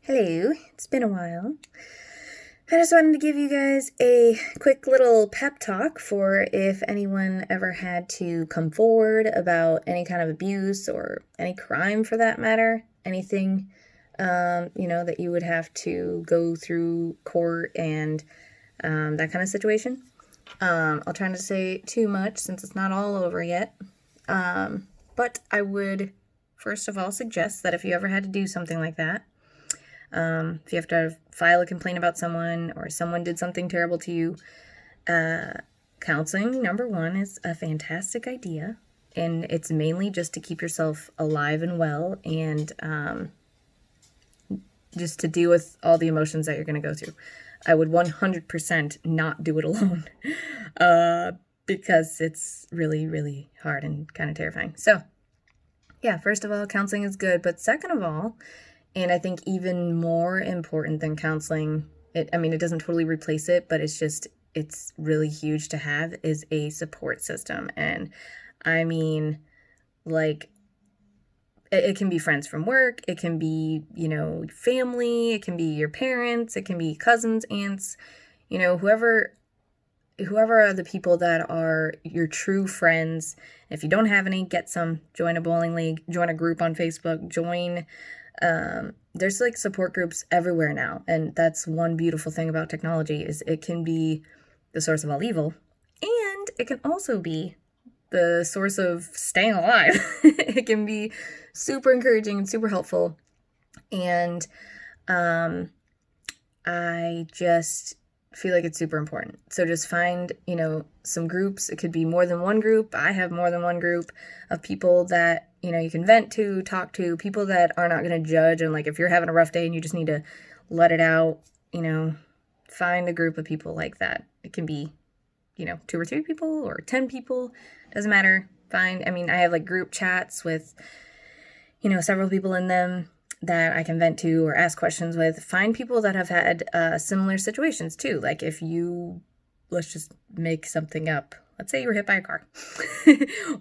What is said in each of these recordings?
Hello, it's been a while. I just wanted to give you guys a quick little pep talk for if anyone ever had to come forward about any kind of abuse or any crime for that matter, anything, that you would have to go through court and that kind of situation. I'll try not to say too much since it's not all over yet. But I would, first of all, suggest that if you ever had to do something like that, if you have to file a complaint about someone or someone did something terrible to you, counseling, number one, is a fantastic idea. And it's mainly just to keep yourself alive and well and just to deal with all the emotions that you're going to go through. I would 100% not do it alone because it's really, really hard and kind of terrifying. So, yeah, first of all, counseling is good. But second of all, and I think even more important than counseling, it doesn't totally replace it, but it's really huge to have, is a support system. And I mean, like, it can be friends from work, it can be, family, it can be your parents, it can be cousins, aunts, whoever are the people that are your true friends. If you don't have any, get some, join a bowling league, join a group on Facebook, there's like support groups everywhere now. And that's one beautiful thing about technology, is it can be the source of all evil, and it can also be the source of staying alive. It can be super encouraging and super helpful. And I just feel like it's super important. So just find, some groups. It could be more than one group. I have more than one group of people that, you can vent to, talk to, people that are not going to judge. And like, if you're having a rough day and you just need to let it out, find a group of people like that. It can be, 2 or 3 people or 10 people, doesn't matter. I have like group chats with, several people in them that I can vent to or ask questions with. Find people that have had similar situations too. Like if let's just make something up. Let's say you were hit by a car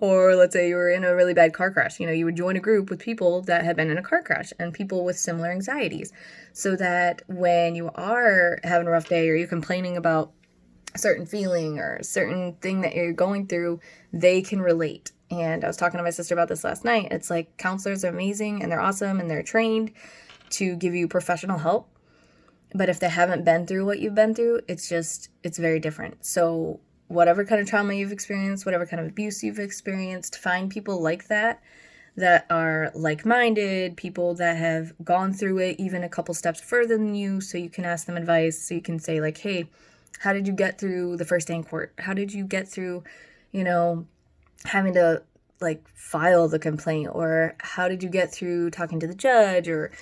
or let's say you were in a really bad car crash. You would join a group with people that had been in a car crash and people with similar anxieties, so that when you are having a rough day or you're complaining about a certain feeling or a certain thing that you're going through, they can relate. And I was talking to my sister about this last night. It's like counselors are amazing and they're awesome and they're trained to give you professional help. But if they haven't been through what you've been through, it's very different. So whatever kind of trauma you've experienced, whatever kind of abuse you've experienced, find people like that are like-minded, people that have gone through it even a couple steps further than you, so you can ask them advice. So you can say like, hey, how did you get through the first day in court? How did you get through, having to like file the complaint? Or how did you get through talking to the judge? Or,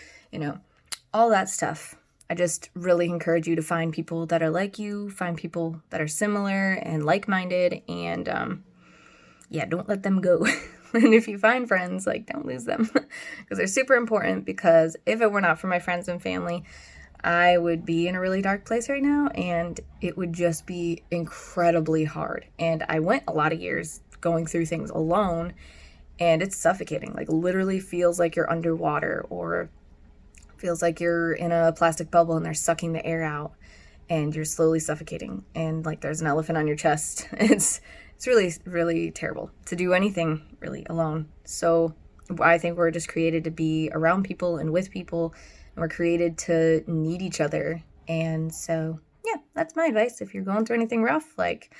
all that stuff. I just really encourage you to find people that are like you, find people that are similar and like-minded, and don't let them go. And if you find friends, like, don't lose them, because they're super important. Because if it were not for my friends and family, I would be in a really dark place right now, and it would just be incredibly hard. And I went a lot of years going through things alone, and it's suffocating. Like, literally feels like you're underwater, or feels like you're in a plastic bubble and they're sucking the air out and you're slowly suffocating, and like there's an elephant on your chest. It's really, really terrible to do anything really alone. So I think we're just created to be around people and with people, and we're created to need each other. And so, yeah, that's my advice. If you're going through anything rough, like,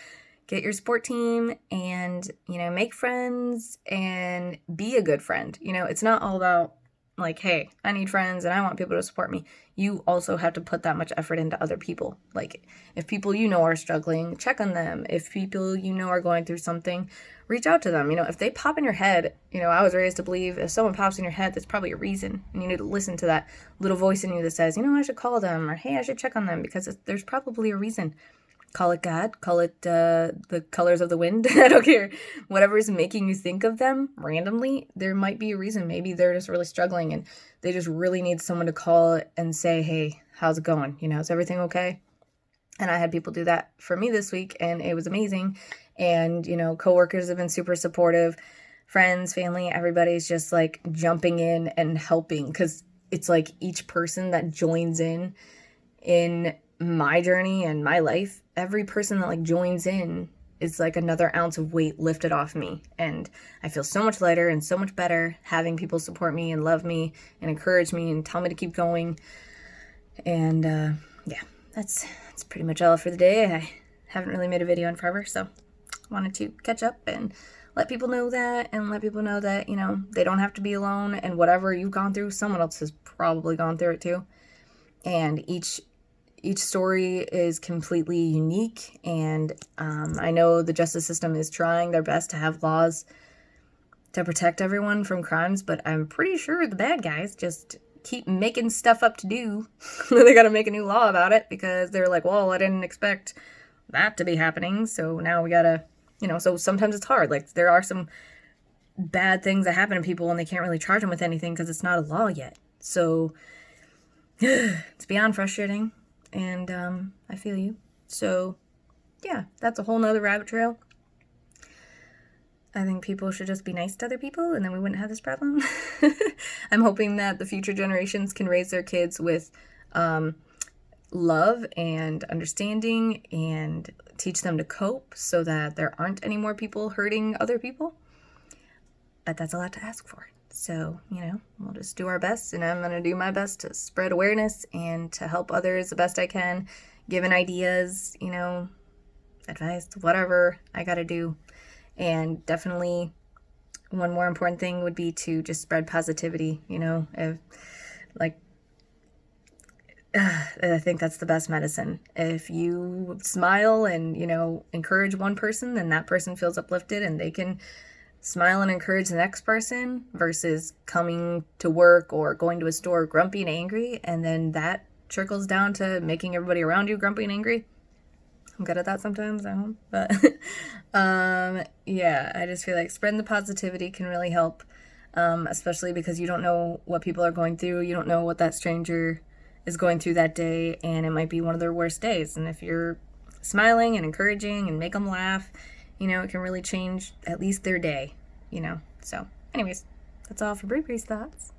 get your support team and, make friends and be a good friend. It's not all about like, hey, I need friends and I want people to support me. You also have to put that much effort into other people. Like, if people are struggling, check on them. If people are going through something, reach out to them. If they pop in your head, I was raised to believe if someone pops in your head, that's probably a reason. And you need to listen to that little voice in you that says, I should call them, or hey, I should check on them, because there's probably a reason. Call it God, call it the colors of the wind. I don't care. Whatever is making you think of them randomly, there might be a reason. Maybe they're just really struggling and they just really need someone to call and say, hey, how's it going? Is everything okay? And I had people do that for me this week, and it was amazing. And, coworkers have been super supportive. Friends, family, everybody's just like jumping in and helping, because it's like each person that joins in my journey and my life, every person that like joins in is like another ounce of weight lifted off me. And I feel so much lighter and so much better having people support me and love me and encourage me and tell me to keep going. And yeah, that's pretty much all for the day. I haven't really made a video in forever, so I wanted to catch up and let people know that, and let people know that, you know, they don't have to be alone, and whatever you've gone through, someone else has probably gone through it too. And each story is completely unique, and I know the justice system is trying their best to have laws to protect everyone from crimes, but I'm pretty sure the bad guys just keep making stuff up to do. They gotta make a new law about it because they're like, well, I didn't expect that to be happening, so now we gotta, you know, so sometimes it's hard. Like, there are some bad things that happen to people and they can't really charge them with anything because it's not a law yet. So it's beyond frustrating, and I feel you. So yeah, that's a whole nother rabbit trail. I think people should just be nice to other people, and then we wouldn't have this problem. I'm hoping that the future generations can raise their kids with love and understanding and teach them to cope so that there aren't any more people hurting other people. But that's a lot to ask for. So, you know, we'll just do our best, and I'm going to do my best to spread awareness and to help others the best I can, giving ideas, you know, advice, whatever I got to do. And definitely one more important thing would be to just spread positivity, you know, I think that's the best medicine. If you smile and, you know, encourage one person, then that person feels uplifted and they can smile and encourage the next person, versus coming to work or going to a store grumpy and angry, and then that trickles down to making everybody around you grumpy and angry. I'm good at that sometimes, I hope. But yeah, I just feel like spreading the positivity can really help, especially because you don't know what people are going through. You don't know what that stranger is going through that day, and it might be one of their worst days. And if you're smiling and encouraging and make them laugh, you know, it can really change at least their day, you know. So anyways, that's all for Bri-Bri's thoughts.